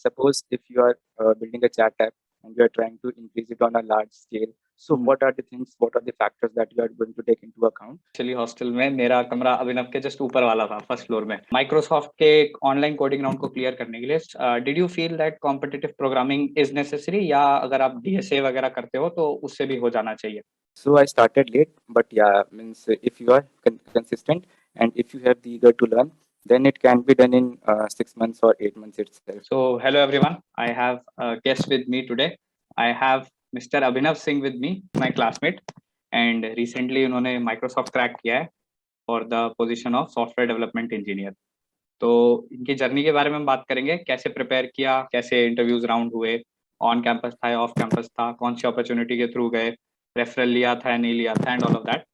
suppose if you are building a chat app and you are trying to increase it on a large scale, so what are the things, what are the factors that you are going to take into account? Actually hostel में मेरा कमरा अभिनव के just ऊपर वाला था, first floor में। Microsoft के online coding round को क्लियर करने के लिए did you feel that competitive programming is necessary, या अगर आप डीएसए वगैरह करते हो तो उससे भी हो जाना चाहिए? So I started late, but yeah, means if you are consistent and if you have the eager to learn, then it can be done in 6 months or 8 months itself. So hello everyone, I have a guest with me today. I have Mr. Abhinav Singh with me, my classmate, and recently उन्होंने Microsoft crack किया है for the position of software development engineer. तो इनकी journey के बारे में हम बात करेंगे, कैसे प्रिपेयर किया, कैसे इंटरव्यूज राउंड हुए, ऑन कैंपस था या ऑफ कैंपस था, कौन सी अपॉर्चुनिटी के थ्रू गए, रेफरल लिया था या नहीं लिया था, एंड ऑल ऑफ दैट।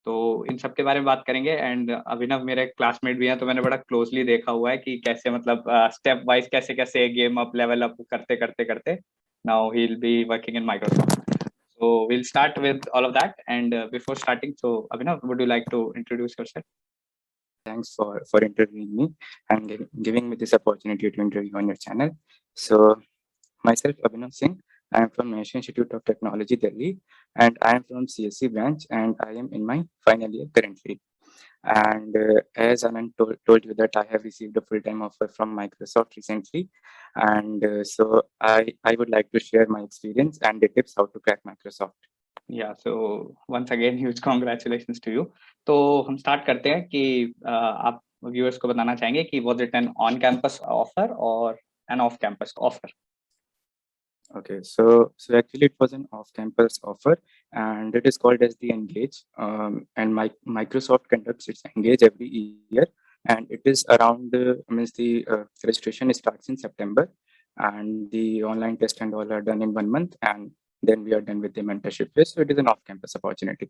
तो इन सब के बारे में बात करेंगे। एंड अभिनव मेरे क्लासमेट भी हैं, तो मैंने बड़ा क्लोजली देखा हुआ है कि कैसे मतलब स्टेप वाइज कैसे कैसे गेम अप लेवल अप करते करते करते now he will be working in Microsoft. So we'll start with all of that, and before starting, so Abhinav, would you like to introduce yourself? Thanks for interviewing me and giving me this opportunity to interview on your channel. So myself Abhinav Singh, I am from National Institute of Technology, Delhi, and I am from CSC branch, and I am in my final year currently. And as Anand told you that I have received a full-time offer from Microsoft recently, and so I would like to share my experience and the tips how to crack Microsoft. Yeah, so once again huge congratulations to you. तो हम start करते हैं कि आप viewers को बताना चाहेंगे कि was it an on campus offer or an off campus offer? Okay, so actually it was an off-campus offer, and it is called as the Engage. And Microsoft conducts its Engage every year, and it is around means the registration starts in September, and the online test and all are done in 1 month, and then we are done with the mentorship phase. So it is an off-campus opportunity.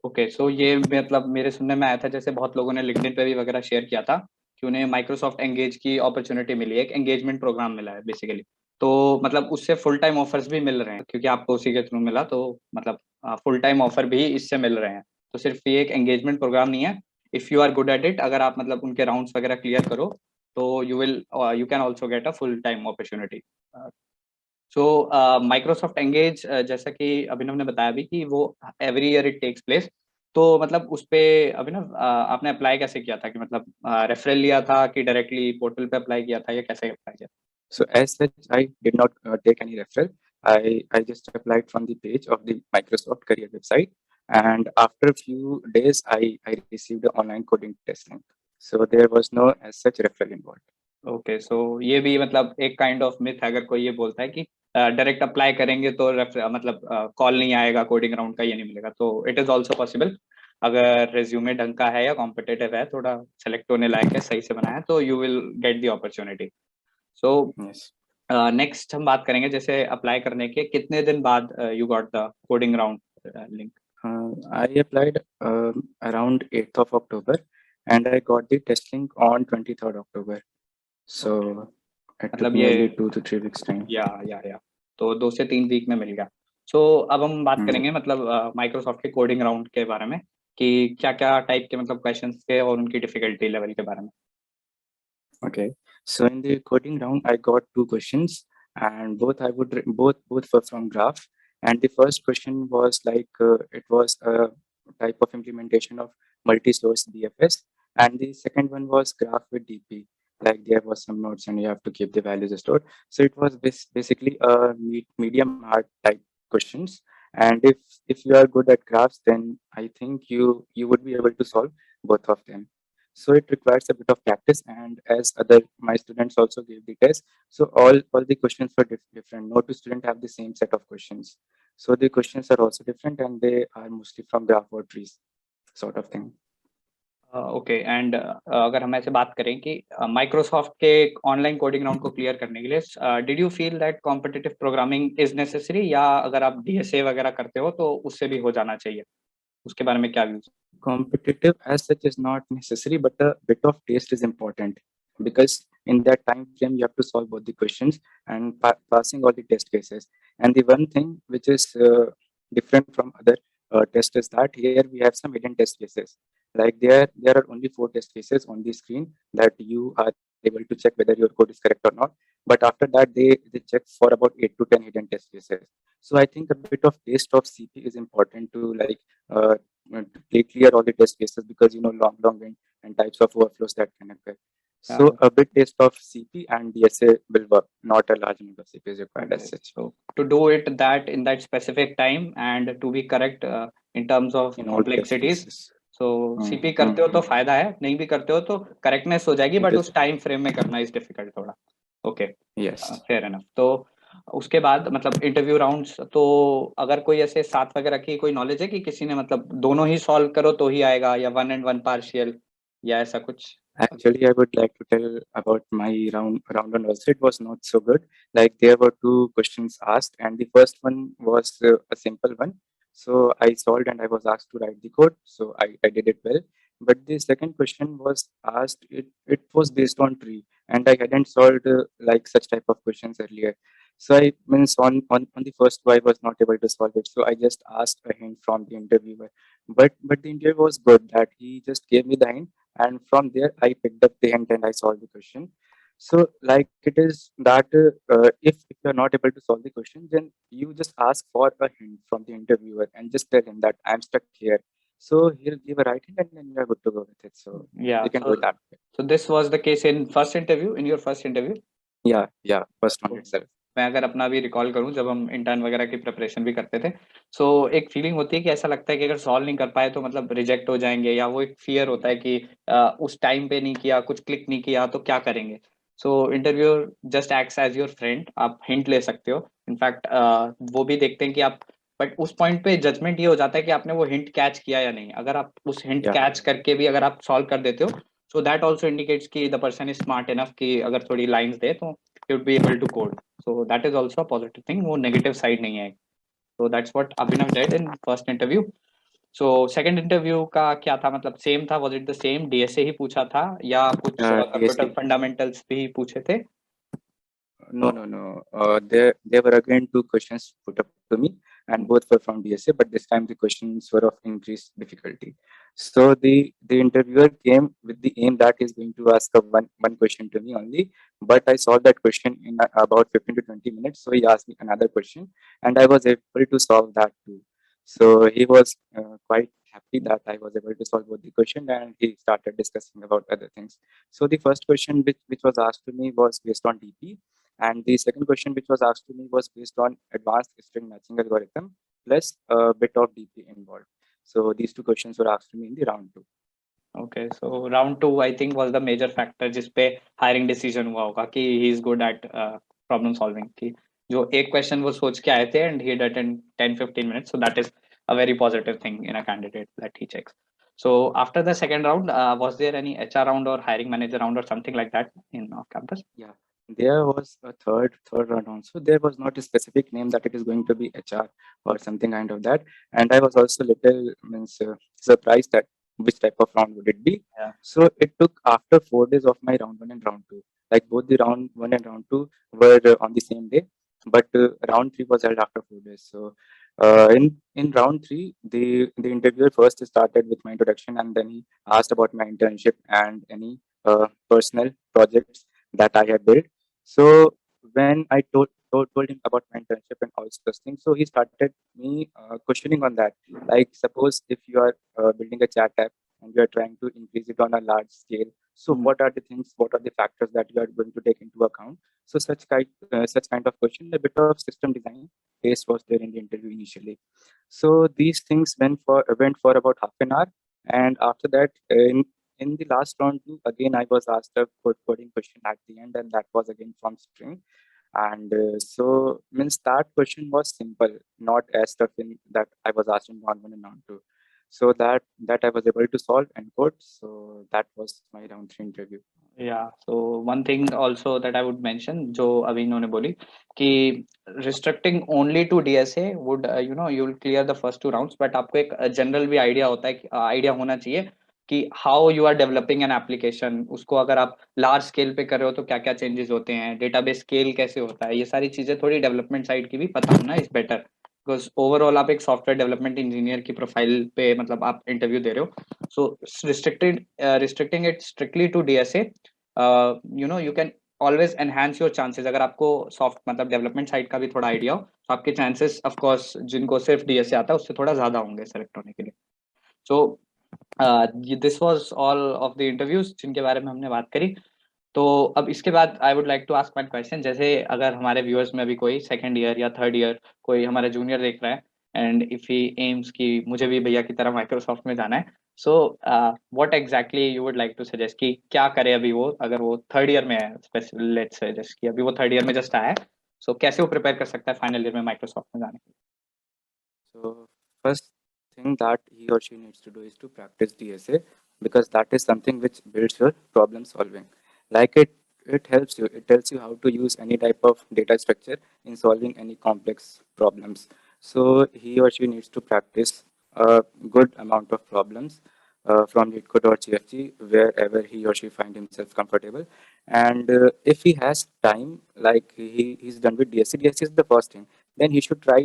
Okay, so ये मतलब मेरे सुनने में आया था, जैसे बहुत लोगों ने लिंक्डइन पे भी वगैरह शेयर किया था कि उन्हें माइक्रोसॉफ्ट एंगेज की अपॉर्चुनिटी मिली है, एक एंगेजमेंट प्रोग्राम मिला है बेसिकली। तो मतलब उससे फुल टाइम ऑफर्स भी मिल रहे हैं, क्योंकि आपको उसी के थ्रू मिला, तो मतलब फुल टाइम ऑफर भी इससे मिल रहे हैं। तो सिर्फ ये एक एंगेजमेंट प्रोग्राम नहीं है, if you are good at it, अगर आप मतलब उनके राउंड्स वगैरह क्लियर करो तो you can also get a full time opportunity. So Microsoft engage, जैसा कि अभिनव ने बताया भी कि वो every year it takes place. तो मतलब उस पे अभिनव आपने अप्लाई कैसे किया था, कि मतलब रेफरल लिया था कि डायरेक्टली पोर्टल पे अप्लाई किया था, या कैसे अप्लाई किया? So as such, I did not take any referral. I just applied from the page of the Microsoft career website, and after a few days, I received an online coding test link. So there was no as such referral involved. Okay, so ये भी मतलब एक kind of myth है, अगर कोई ये बोलता है कि डायरेक्ट अप्लाई करेंगे तो मतलब कॉल नहीं आएगा कोडिंग राउंड का, ये नहीं मिलेगा। तो इट इज ऑल्सो पॉसिबल, अगर रेज्यूमे ढंग का है या कॉम्पिटेटिव है, थोड़ा सेलेक्ट होने लायक है, सही से बनाया, तो you will get the opportunity. So next हम बात करेंगे, जैसे अप्लाई करने के कितने दिन बाद you got the coding round link? I applied around 8th of October, and I got the test link on 23rd October. So it took मतलब nearly ये 2 to 3 weeks time. या तो 2 से 3 वीक में मिल गया। सो अब हम बात करेंगे मतलब माइक्रोसॉफ्ट के कोडिंग राउंड के बारे में, कि क्या क्या टाइप के मतलब क्वेश्चंस थे और उनकी डिफिकल्टी लेवल के बारे में। Okay, so in the coding round, I got 2 questions, and both were from Graph. And the first question was like it was a type of implementation of multi-source BFS, and the second one was Graph with DP. Like there was some nodes, and you have to keep the values stored. So it was basically a medium hard type questions. And if you are good at graphs, then I think you would be able to solve both of them. So it requires a bit of practice, and as other my students also gave the test, so all the questions were different. No two students have the same set of questions, so the questions are also different, and they are mostly from graph or trees sort of thing. Okay, and अगर हम ऐसे बात करें कि Microsoft के online coding round को clear करने के लिए did you feel that competitive programming is necessary, या अगर आप डीएसए वगैरह करते हो तो उससे भी हो जाना चाहिए? उसके बारे में क्या views? Competitive as such is not necessary, but a bit of taste is important, because in that time frame you have to solve both the questions and passing all the test cases. And the one thing which is different from other tests is that here we have some hidden test cases. Like there are only 4 test cases on the screen that you are able to check whether your code is correct or not. But after that, they check for about 8 to 10 hidden test cases. So I think a bit of taste of CP is important to like uh, to clear all the test cases, because long and types of workflows that can occur. So Yeah. a bit taste of CP and DSA will work. Not a large amount of CP is required as Okay. such. So to do it that in that specific time and to be correct in terms of In all test complexities, cases. so CP करते हो तो फायदा है, नहीं भी करते हो तो करेक्टनेस हो जाएगी, It बट is. उस टाइम फ्रेम में करना इज डिफिकल्ट थोड़ा. Okay, Yes. Fair enough. तो उसके बाद मतलब इंटरव्यू राउंड्स, तो अगर कोई ऐसे साथ वगैरह की कोई नॉलेज है कि किसी ने मतलब दोनों ही सॉल्व करो तो ही आएगा, या वन एंड वन पार्शियल, या ऐसा कुछ? Actually, I would like to tell about my round one also. It was not so good. Like there were two questions asked, and the first one was a simple one. So I solved, and I was asked to write the code. So I did it well. But the second question was asked. It was based on tree, and I hadn't solved like such type of questions earlier. So I means on the first try I was not able to solve it. So I just asked a hint from the interviewer. But the interviewer was good that he just gave me the hint, and from there I picked up the hint and I solved the question. So like it is that if you're not able to solve the question, then you just ask for a hint from the interviewer and just tell him that I'm stuck here. So he'll give a right hint and then you're good to go with it. So Yeah. you can do that way. So this was the case in first interview, in your first interview. Yeah, first one itself. मैं अगर अपना भी recall करूं, जब हम intern वगैरह की preparation भी करते थे, सो एक फीलिंग होती है कि ऐसा लगता है कि अगर सॉल्व नहीं कर पाए तो मतलब रिजेक्ट हो जाएंगे, या वो एक फियर होता है कि उस टाइम पे नहीं किया, कुछ क्लिक नहीं किया तो क्या करेंगे. So interviewer just acts as your friend, आप हिंट ले सकते हो. इनफैक्ट वो भी देखते हैं कि आप, बट उस पॉइंट पे जजमेंट ये हो जाता है कि आपने वो हिंट कैच किया या नहीं. अगर आप उस हिंट Yeah. कैच करके भी अगर आप सॉल्व कर देते हो, सो दैट ऑल्सो इंडिकेट्स कि the person is smart enough कि अगर थोड़ी लाइंस दे तो he would be able to code. So that is also a positive thing, वो negative side नहीं है. So that's what Abhinav did in first interview. So second interview का क्या था, मतलब same था? Was it the same? DSA ही पूछा था या कुछ computer DSA. fundamentals भी पूछे थे? No. There were again two questions put up to me, and both were from DSA, but this time the questions were of increased difficulty. So the interviewer came with the aim that he's going to ask a one question to me only, but I solved that question in about 15 to 20 minutes. So he asked me another question, and I was able to solve that too. So he was quite happy that I was able to solve both the question, and he started discussing about other things. So the first question which was asked to me was based on DP, and the second question which was asked to me was based on advanced string matching algorithm plus a bit of DP involved. So these two questions were asked to me in the round two. Okay, so round two I think was the major factor जिस पे hiring decision हुआ होगा कि he is good at problem solving, कि जो एक question वो सोच के आए थे and he did it in 10-15 minutes. So that is a very positive thing in a candidate that he checks. So after the second round, was there any HR round or hiring manager round or something like that in off campus? Yeah, there was a third round also. There was not a specific name that it is going to be HR or something kind of that. And I was also little surprised that which type of round would it be. Yeah. So it took after 4 days of my round one and round two. Like both the round one and round two were on the same day, but round three was held after 4 days. So in round three, the interviewer first started with my introduction, and then he asked about my internship and any personal projects that I had built. So when I told him about my internship and all those things, so he started me questioning on that. Like, suppose if you are building a chat app and you are trying to increase it on a large scale, so what are the things, what are the factors that you are going to take into account? So such kind of question, a bit of system design taste was there in the interview initially. So these things went for about half an hour, and after that, in the last round two, again I was asked a coding question at the end, and that was again from string. And so means that question was simple, not as tough in that I was asked in round one and round two. So that I was able to solve and code. So that was my round three interview. Yeah, so one thing also that I would mention, जो अभी इन्होंने बोली कि restricting only to DSA would you will clear the first two rounds, but आपको एक general भी idea होता है, idea होना चाहिए कि how you are developing an application, उसको अगर आप large scale पे कर रहे हो तो क्या क्या changes होते हैं, database scale कैसे होता है, ये सारी चीजें थोड़ी development side की भी पता होना is better. बिकॉज ओवरऑल आप एक सॉफ्टवेयर डेवलपमेंट इंजीनियर की प्रोफाइल पे मतलब आप इंटरव्यू दे रहे हो. So restricting it strictly to DSA you can always enhance your chances. अगर आपको सॉफ्ट मतलब डेवलपमेंट साइड का भी थोड़ा आइडिया हो तो आपके चांसेस ऑफ कोर्स जिनको सिर्फ डीएसए आता है उससे थोड़ा ज्यादा होंगे सेलेक्ट होने के लिए। So this was all of the interviews जिनके बारे में हमने बात करी। तो अब इसके बाद I would like to ask one question. जैसे अगर हमारे व्यूअर्स में अभी कोई सेकंड ईयर या थर्ड ईयर कोई हमारे जूनियर देख रहा है एंड इफ ही एम्स की मुझे भी भैया की तरह माइक्रोसॉफ्ट में जाना है, so what exactly you would like to suggest कि क्या करे अभी वो, अगर वो थर्ड ईयर में है, स्पेशली लेट्स सजेस्ट कि अभी वो थर्ड ईयर में जस्ट आया है, सो कैसे वो प्रिपेयर कर सकता है फाइनल ईयर में माइक्रोसॉफ्ट में जाने के लिए? So first thing that he or she needs to do is to practice DSA, because that is something which builds your problem solving. Like it helps you. It tells you how to use any type of data structure in solving any complex problems. So he or she needs to practice a good amount of problems from LeetCode or GFG wherever he or she find himself comfortable. And if he has time, like he's done with DSC, DSC is the first thing. Then he should try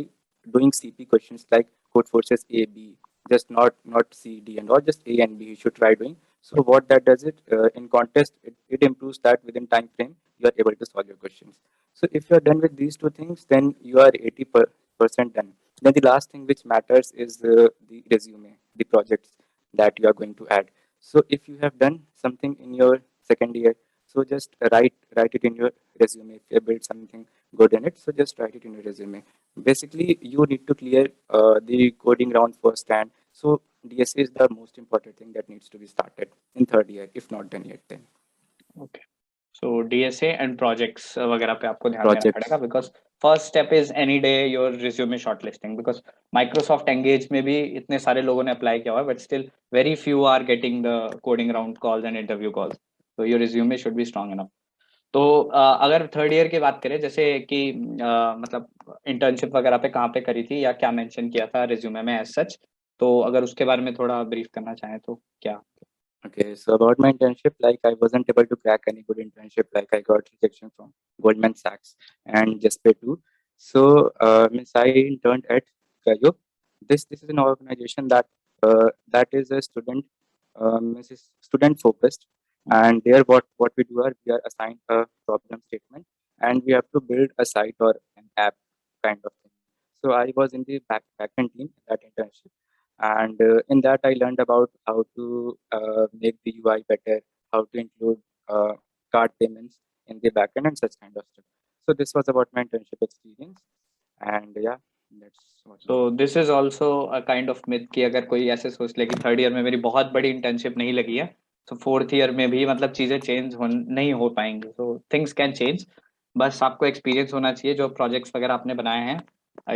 doing CP questions like code forces A, B, just not C, D, and all, just A and B. You should try doing. So what that does it in contest, it improves that within time frame you are able to solve your questions. So if you are done with these two things, then you are 80% done. Then the last thing which matters is the resume, the projects that you are going to add. So if you have done something in your second year, so just write it in your resume. If you build something good in it, so just write it in your resume. Basically you need to clear the coding round first, and so DSA is the most important thing that needs to be started in third year, if not done yet. Then okay, so DSA and projects वगैरह पे आपको ध्यान देना projects. पड़ेगा, because first step is any day your resume shortlisting, because Microsoft engage में भी इतने सारे लोगों ने अप्लाई किया हुआ है but still very few are getting the coding round calls and interview calls, तो your resume should be strong enough. तो अगर थर्ड ईयर की बात करें, जैसे कि मतलब इंटर्नशिप वगैरह पे कहाँ पे करी थी या क्या मेंशन किया था रिज्यूमे में एज सच, तो अगर उसके बारे में थोड़ा ब्रीफ करना चाहें तो क्या? Okay, so about my internship, like I wasn't able to crack any good internship. Like I got rejection from Goldman Sachs and Jasper too. So means I interned at Kayo. This is an organization that is a student focused, and there what we do are we are assigned a problem statement, and we have to build a site or an app kind of thing. So I was in the backend team in that internship, and in that I learned about how to make the UI better, how to include card payments in the backend and such kind of stuff. So this was about my internship experience, and yeah, that's what so my this is also a kind of myth कि अगर कोई ऐसे सोच ले कि third year में मेरी बहुत बड़ी इंटर्नशिप नहीं लगी है तो फोर्थ ईयर में भी मतलब चीजें चेंज हो नहीं हो पाएंगी। सो थिंग्स कैन चेंज, बस आपको एक्सपीरियंस होना चाहिए जो प्रोजेक्ट्स वगैरह आपने बनाए हैं,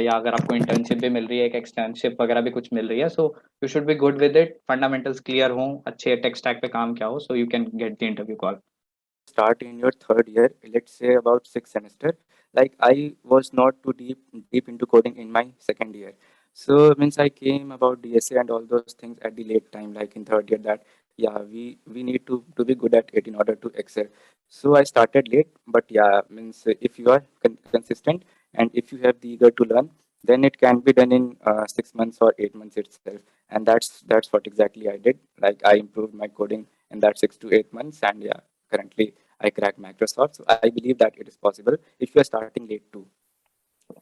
या अगर आपको इंटर्नशिप भी मिल रही है, एक एक्सटर्नशिप वगैरह भी कुछ मिल रही है, so you should be good with it, fundamentals clear हो, अच्छे टेक स्टैक पे काम किया हो, so you can get the interview call. start in your third year, let's say about sixth semester. Like I was not too deep into coding in my second year. So means I came about DSA and all those things at the late time, like in third year, that yeah, we need to be good at it in order to excel. So I started late, but yeah, means if you are consistent and if you have the eager to learn, then it can be done in 6 months or 8 months itself. And that's what exactly I did. Like I improved my coding in that 6 to 8 months, and yeah, currently I cracked Microsoft. So I believe that it is possible if you are starting late too.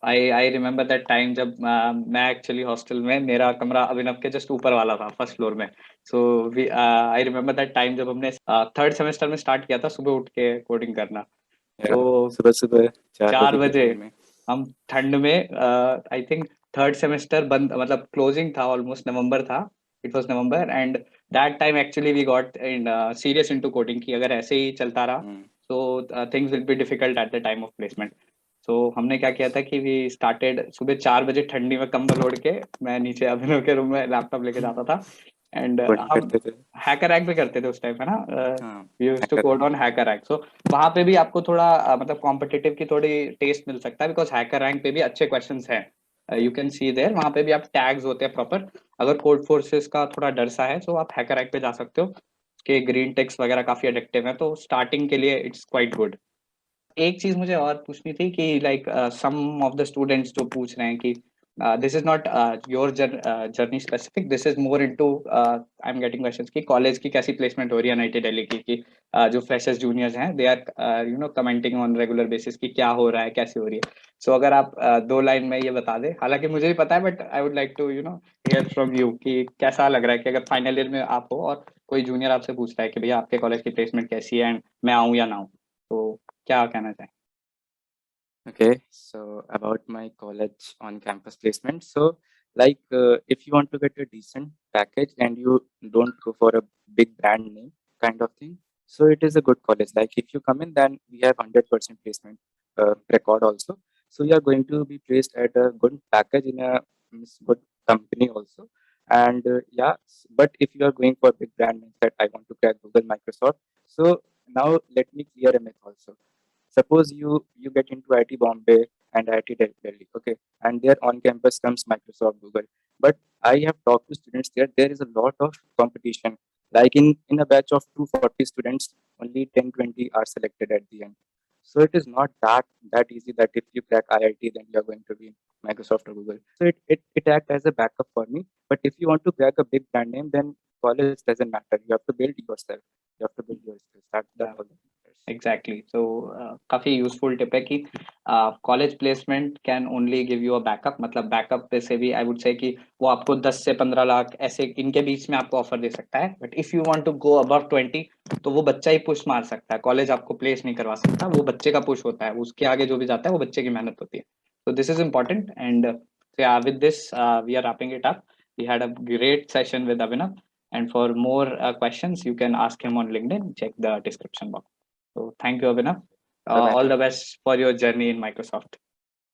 I remember that time जब मैं actually hostel में, मेरा कमरा अभिनव के just ऊपर वाला था first floor में। सो आई रिमेम्बर दैट टाइम जब हमने थर्ड सेमेस्टर में स्टार्ट किया था सुबह उठ के कोडिंग करना। तो Yeah, सुबह सुबह 4 बजे 4 बजे की ठंड में. हम ठंड में, आई थिंक थर्ड सेमेस्टर बंद मतलब क्लोजिंग था, ऑलमोस्ट नवंबर था, it was November, and that time actually we got in serious into coding कि अगर ऐसे ही चलता रहा तो things will be difficult at the time of placement. तो हमने क्या किया था कि वी स्टार्टेड सुबह 4 बजे ठंडी में कंबल ओढ़ के, मैं नीचे अभिनव के रूम में लैपटॉप लेके जाता था, एंड कोडिंग हम करते थे. हैकर रैंक भी करते थे उस टाइम है ना, हाँ, we used to hacker code rank. On HackerRank. So वहां पे भी आपको थोड़ा मतलब कॉम्पिटिटिव की थोड़ी टेस्ट मिल सकता है, बिकॉज हैकर रैंक पे भी अच्छे क्वेश्चंस हैं, यू कैन सी देयर, वहां पे भी आप टैग्स होते हैं प्रॉपर। अगर कोड फोर्सेस का थोड़ा डर सा है तो आप हैकर रैंक पे जा सकते हो, कि ग्रीन टेक्स वगैरह काफी एडिक्टिव है, तो स्टार्टिंग के लिए इट्स क्वाइट गुड। एक चीज मुझे और पूछनी थी कि like some of the students जो पूछ रहे हैं कि this is not your journey specific. This is more into I'm getting questions कि college की कैसी placement हो रही है NIT Delhi की कि जो freshers juniors हैं they are you know commenting on regular basis कि क्या हो रहा है कैसी हो रही है. So अगर आप 2 लाइन में ये बता दें, हालांकि मुझे भी पता है but I would like to you know hear from you कि कैसा लग रहा है कि अगर फाइनल ईयर में आप हो और कोई जूनियर आपसे पूछ रहा है कि भैया आपके कॉलेज की प्लेसमेंट कैसी है एंड मैं आऊँ या ना आऊँ, तो क्या कहना चाहें? Okay, so about my college on campus placement. So, like, if you want to get a decent package and you don't go for a big brand name kind of thing, so it is a good college. Like, if you come in, then we have 100% placement record also. So, you are going to be placed at a good package in a good company also. And yeah, but if you are going for big brand names that I want to crack Google, Microsoft, so now let me clear a myth also. Suppose you get into IT Bombay and IT Delhi, okay, and there on campus comes Microsoft, Google. But I have talked to students there. There is a lot of competition. Like in a batch of 240 students, only 10 20 are selected at the end. So it is not that easy that if you crack IIT, then you are going to be in Microsoft or Google. So it acts as a backup for me. But if you want to crack a big brand name, then college doesn't matter. You have to build yourself. You have to build your skills. That's all that matters. Exactly so काफी useful tip है कि college placement can only give you a backup, मतलब backup पे से भी I would say कि वो आपको 10 से 15 लाख ऐसे इनके बीच में आपको ऑफर दे सकता है. But if you want to go above 20 तो वो बच्चा ही पुश मार सकता है, कॉलेज आपको प्लेस नहीं करवा सकता, वो बच्चे का पुश होता है, उसके आगे जो भी जाता है वो बच्चे की मेहनत होती है. So this is important, and yeah, with this we are wrapping it up. We had a great session with Abhinav, and for more questions you can ask him on LinkedIn. Check the description box. So thank you, Abhinav. Bye bye. All the best for your journey in Microsoft.